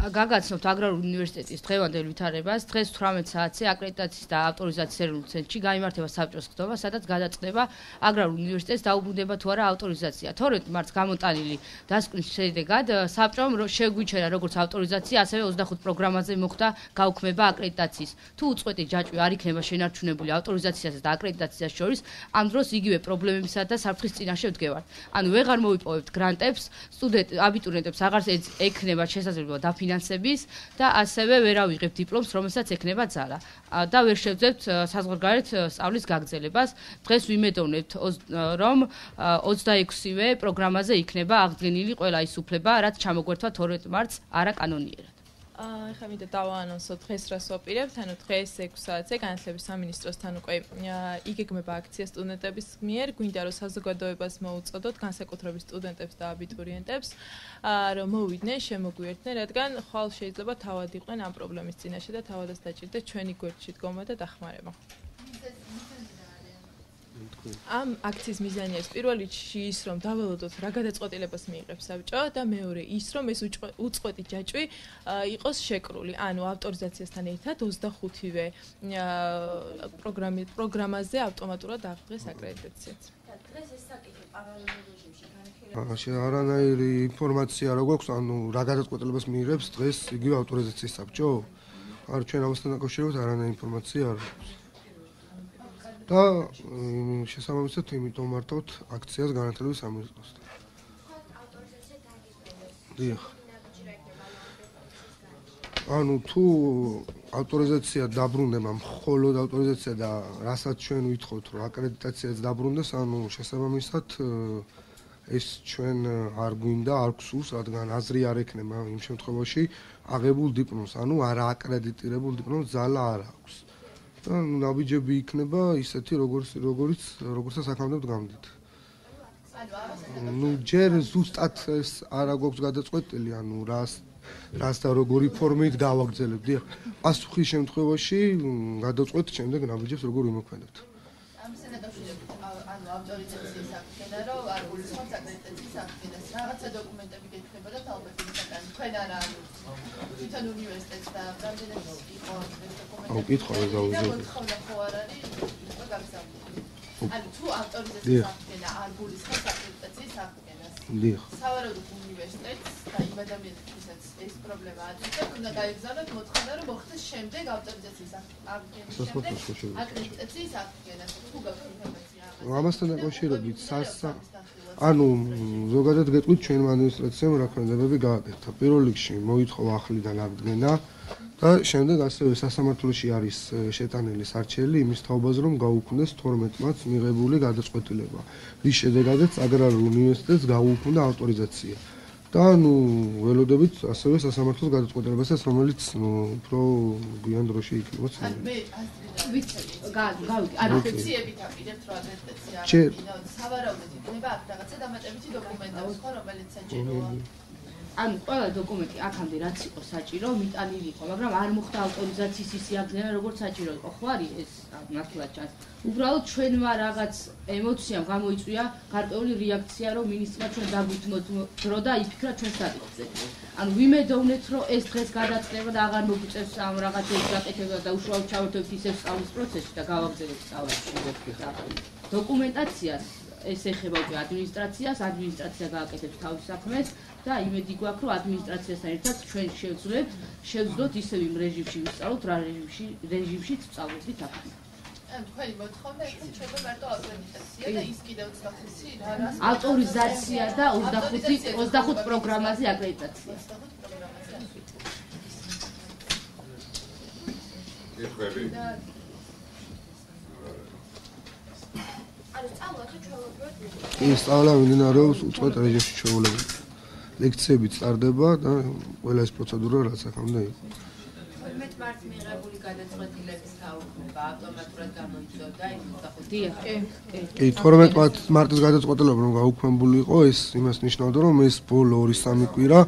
გაგაცნობთ აგრარული უნივერსიტეტის დღევანდელ ვითარებას. დღეს 18 საათზე აკრედიტაციის და ავტორიზაციის ეროვნულ ცენტრში გაიმართება საბჭოს ხდომა, სადაც გადაწყდება აგრარულ უნივერსიტეტს დაუბრუნდება თუ არა ავტორიზაცია. 12 მარტს გამოტანილი დასკვნის შედეგად საბჭომ შეგვიჩერა როგორც ავტორიზაცია, ასევე 25 პროგრამაზე მოხდა გაუქმება აკრედიტაციის. თუ უწყვეტი ჯაჭვი არ იქნება შენარჩუნებული ავტორიზაციასა და აკრედიტაციას შორის, ამ დროს იგივე პრობლემებისა და საფრთხის წინაშე ვდგევართ. ანუ ვეღარ მოვიპოვებთ გრანტებს, აბიტურიენტებს აღარ ექნება შესაძლებლობა დაფინანსების და ასევე ვერ ავიღებთ დიპლომს, რომელსაც ექნება ძალა. და ვერ შევძლებთ საზღვარგარეთ სწავლის გაგრძელებას. დღეს ვიმედოვნებთ, რომ 26-ვე პროგრამაზე იქნება აღდგენილი ყველა ის უფლება, რაც ჩამოგვერთვა 12 მარტს არაკანონიერად. ეხლა მინდა დავაანონსო დღეს რას ვაპირებთ, ანუ დღეს 6 საათზე განათლების სამინისტროსთან უკვე იგეგმება აქცია სტუდენტების მიერ, გვინდა რომ საზოგადოებას მოუწოდოთ, განსაკუთრებით სტუდენტებს და აბიტურიენტებს, რომ მოვიდნენ, შემოგვიერთდნენ, რადგან ხვალ შეიძლება თავად იყვნენ ამ პრობლემის წინაშე და თავადაც დაჭირდეთ ჩვენი გვერდში დგომა და დახმარება. ამ აქციის მიზანი არის პირველ რიგში ის, რომ დაველოდოთ რა გადაწყვეტილებას მიიღებს საბჭო და მეორე ის, რომ ეს უწყვეტი ჯაჭვი იყოს შეკრული. ანუ ავტორიზაციასთან ერთად 25-ვე პროგრამაზე ავტომატურად აღდგეს აკრედიტაციაც. დღეს ეს საკითხი პარალელურ რეჟიმში განხილულია. არანაირი ინფორმაცია რა გვაქვს, ანუ რა გადაწყვეტილებას მიიღებს დღეს იგივე ავტორიზაციის საბჭო? არ ჩვენ ამასთან დაკავშირებით არანაირი ინფორმაცია არ აქვს. და შესაბამისად იმიტომ მართავთ აქციას განათლების სამინისტროსთან. დიახ. ანუ თუ ავტორიზაცია დაბრუნდება, მხოლოდ ავტორიზაცია და რასაც ჩვენ ვითხოვთ, რომ აკრედიტაციაც დაბრუნდეს, ანუ შესაბამისად ეს ჩვენ არ გვინდა, არ გსურს, რადგან აზრი არ ექნება იმ შემთხვევაში აღებულ დიპლომს, ანუ არააკრედიტირებულ დიპლომს ძალა არ აქვს. და ნაბიჯები იქნება ისეთი, როგორიცაც აქამდე ვდგამდით. ჯერ ზუსტად ეს არა გვაქვს გადაწყვეტილი, ანუ რას და როგორი ფორმით გავაგრძელებთ. დიახ, პასუხის შემთხვევაში გადავწყვეტ შემდეგ ნაბიჯებს როგორ ვიმოქმედებთ. ამისთან დაკავშირებით, ანუ ავტორიზაციის აღდგენა, რომ არ გულისხმობს აკრედიტაციის აღდგენას. რაღაცა დოკუმენტები გექნება და ალბათ ისაკან თქვენ არა თვითონ უნივერსიტეტს და რამდენად იყო ეს დოკუმენტები. კითხვა გავუძლებთ. ანუ თუ ავტორიზაციის აღდგენა არ გულისხმობს აკრედიტაციის აღდგენას. დიახ. სავარაუდოდ უნივერსიტეტს და იმ ადამიანებსაც ეს პრობლემა აჩვენებს, უნდა გაიგზავნოთ მოთხოვნა, რომ მოხდეს შემდეგ ავტორიზაციის აღდგენის შემდეგ აკრედიტაციის აღდგენა. თუ გაქვთ ინფორმაცია ამასთან დაკავშირებით ანუ ზოგადად გეტყვით ჩვენმა ადმინისტრაციამ რა ქმედებები გააკეთა. პირველ რიგში მოითხოვა ახლიდან აღდგენა და შემდეგ ასევე სასამართლოში არის შეტანილი სარჩელი იმის თაობაზე, რომ გაუქმდეს 12 მარტს მიღებული გადაწყვეტილება, რის შედეგადაც აგრარულ უნივერსიტეტს გაუქმდა ავტორიზაცია. და ველოდებით ასევე სასამართლოს გადაწყვეტილებასაც, რომელიც უფრო გვიან დროში იქნება. აკრედიტაციებით აპირებთ რა აკრედიტაცია. სავარაუდოდ იქნება აქ რაღაცა დამატებითი დოკუმენტები, ხო, რომელიც საჭიროა. ანუ ყველა დოკუმენტი აქამდე რაც იყო საჭირო, მიტანილი იყო, მაგრამ არ მოხდა ავტორიზაციის ისი აღდგენა, როგორც საჭირო იყო. ხო არის ეს ნათლად ჩანს. უბრალოდ ჩვენმა რაღაც ემოციამ გამოიწვია გარკვეული რეაქცია, რომ მინისტრმა ჩვენ დაგვითმოთ დრო და იფიქრა ჩვენ საკითხზე. ანუ ვიმედოვნეთ, რომ ეს დღეს გადაწყდება და აღარ მოგვიწევს ამ რაღაცების გაკეთება და უშუალოდ ჩავერთვებთ ისევ სწავლის პროცესში და გავაგრძელებთ სწავლაში. დოკუმენტაციას ეს ეხება უკვე ადმინისტრაციას, ადმინისტრაცია გააკეთებს თავის საქმეს და იმედი გვაქვს, რომ ადმინისტრაციასთან ერთად ჩვენ შევძლოთ ისევ იმ რეჟიმში ვისწავლოთ, რა რეჟიმშიც ვსწავლობთ აქამდე. თქვენი მოთხოვნა იქნება მარტო აკრედიტაცია და ის კიდევ 25-ი რას ავტორიზაცია და 25 პროგრამაზე აკრედიტაცია. კითხვები? სწავლა მიმდინარეობს უწყვეტ რეჟიმში ჩვეულებრივ. ლექციებიც ტარდება და ყველა ეს პროცედურა რაც აქამდე იყო. 12 მარტს მიღებული გადაწყვეტილების გაუქმება ავტომატურად გამოიწვევდა იმ 25-ს. კი, 12 მარტის გადაწყვეტილება რომ გაუქმებული იყო, ეს იმას ნიშნავდა, რომ ეს ბოლო 2-3 კვირა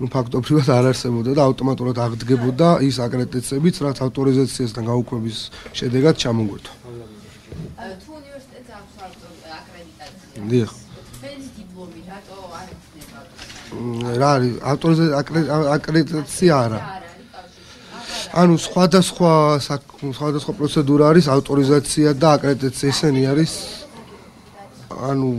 ფაქტობრივად არ არსებობდა და ავტომატურად აღდგებოდა ის აკრედიტაციებიც, რაც ავტორიზაციასთან გაუქმების შედეგად ჩამოგვერთვა. თუ უნივერსიტეტს აქვს აკრედიტაცია. დიახ. ფენის დიპლომი რატო არ იქნება? რა არის აკრედიტაცია არა. ანუ სხვადასხვა პროცედურა არის ავტორიზაცია და აკრედიტაცია ისინი არის ანუ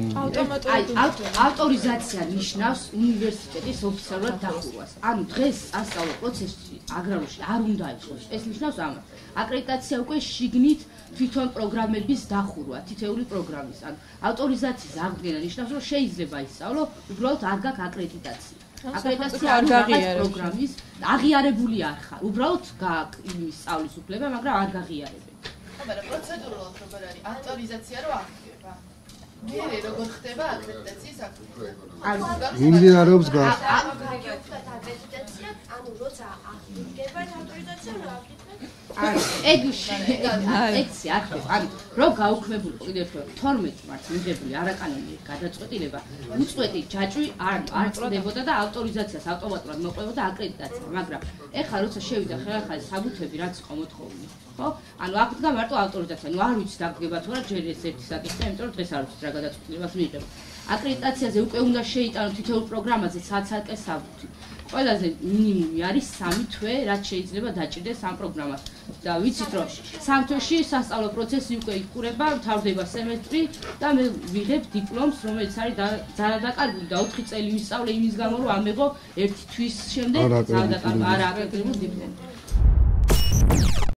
ავტორიზაცია ნიშნავს უნივერსიტეტის ოფიციალურად დახურვას. ანუ დღეს სასწავლო პროცესში აგრარულში არ უნდა იყოს. ეს ნიშნავს ამას. აკრედიტაცია უკვე შიგნით თვითონ პროგრამების დახურვა, თითეული პროგრამის. ანუ ავტორიზაციის აღდგენა ნიშნავს, რომ შეიძლება ისწავლო, უბრალოდ არ გაქვს აკრედიტაცია. აკრედიტაცია არ გაქვს პროგრამის, აღიარებული არ ხარ. უბრალოდ გაქვს იმის სწავლის უფლება, მაგრამ არ გაღიარებენ. მაგრამ პროცედურულად როგორ არის? ავტორიზაცია რო აღდგება. მე როგორ ხდება აკრედიტაციის აღდგენა? მიმდინარეობს გას. აკრედიტაცია, ანუ როცა აღდგება ავტორიზაცია რა აღდგება? ეგში არ ხდება. ანუ რო გაუქმებული კიდევ 12 მარტს მიღებული არაკანონიერი გადაწყვეტილება, უწყვეტი ჯაჭვი არ წდებოდა და ავტორიზაციას ავტომატურად მოყვებოდა აკრედიტაცია, მაგრამ ეხლა როცა შევიდა ხელახალი საბუთები, რაც იყო მოთხოვილი, ხო? ანუ აღდგა მარტო ავტორიზაცია. ნუ არ ვიცი დაგდება თუ არა ჯერ ეს ერთი საკითხია, იმიტომ რომ დღეს არ ვიცი რა გადაწყვეტილებას მიიღება. აკრედიტაციაზე უკვე უნდა შეიტანო თითოეულ პროგრამაზე საცალკე საბუთი. ყველაზე მინიმუმი არის 3 თვე, რაც შეიძლება დაჭირდეს ამ პროგრამას. და ვიცით რომ 3 თვეში სასწავლო პროცესი უკვე იკურება, მთავრდება სემესტრი და მე ვიღებ დიპლომს, რომელიც არის ძალადაკარგული და 4 წელი ვისწავლე იმის გამო, რომ ამეღო 1 თვის შემდეგ ძალადაკარგული არააკრედიტებული დიპლომი.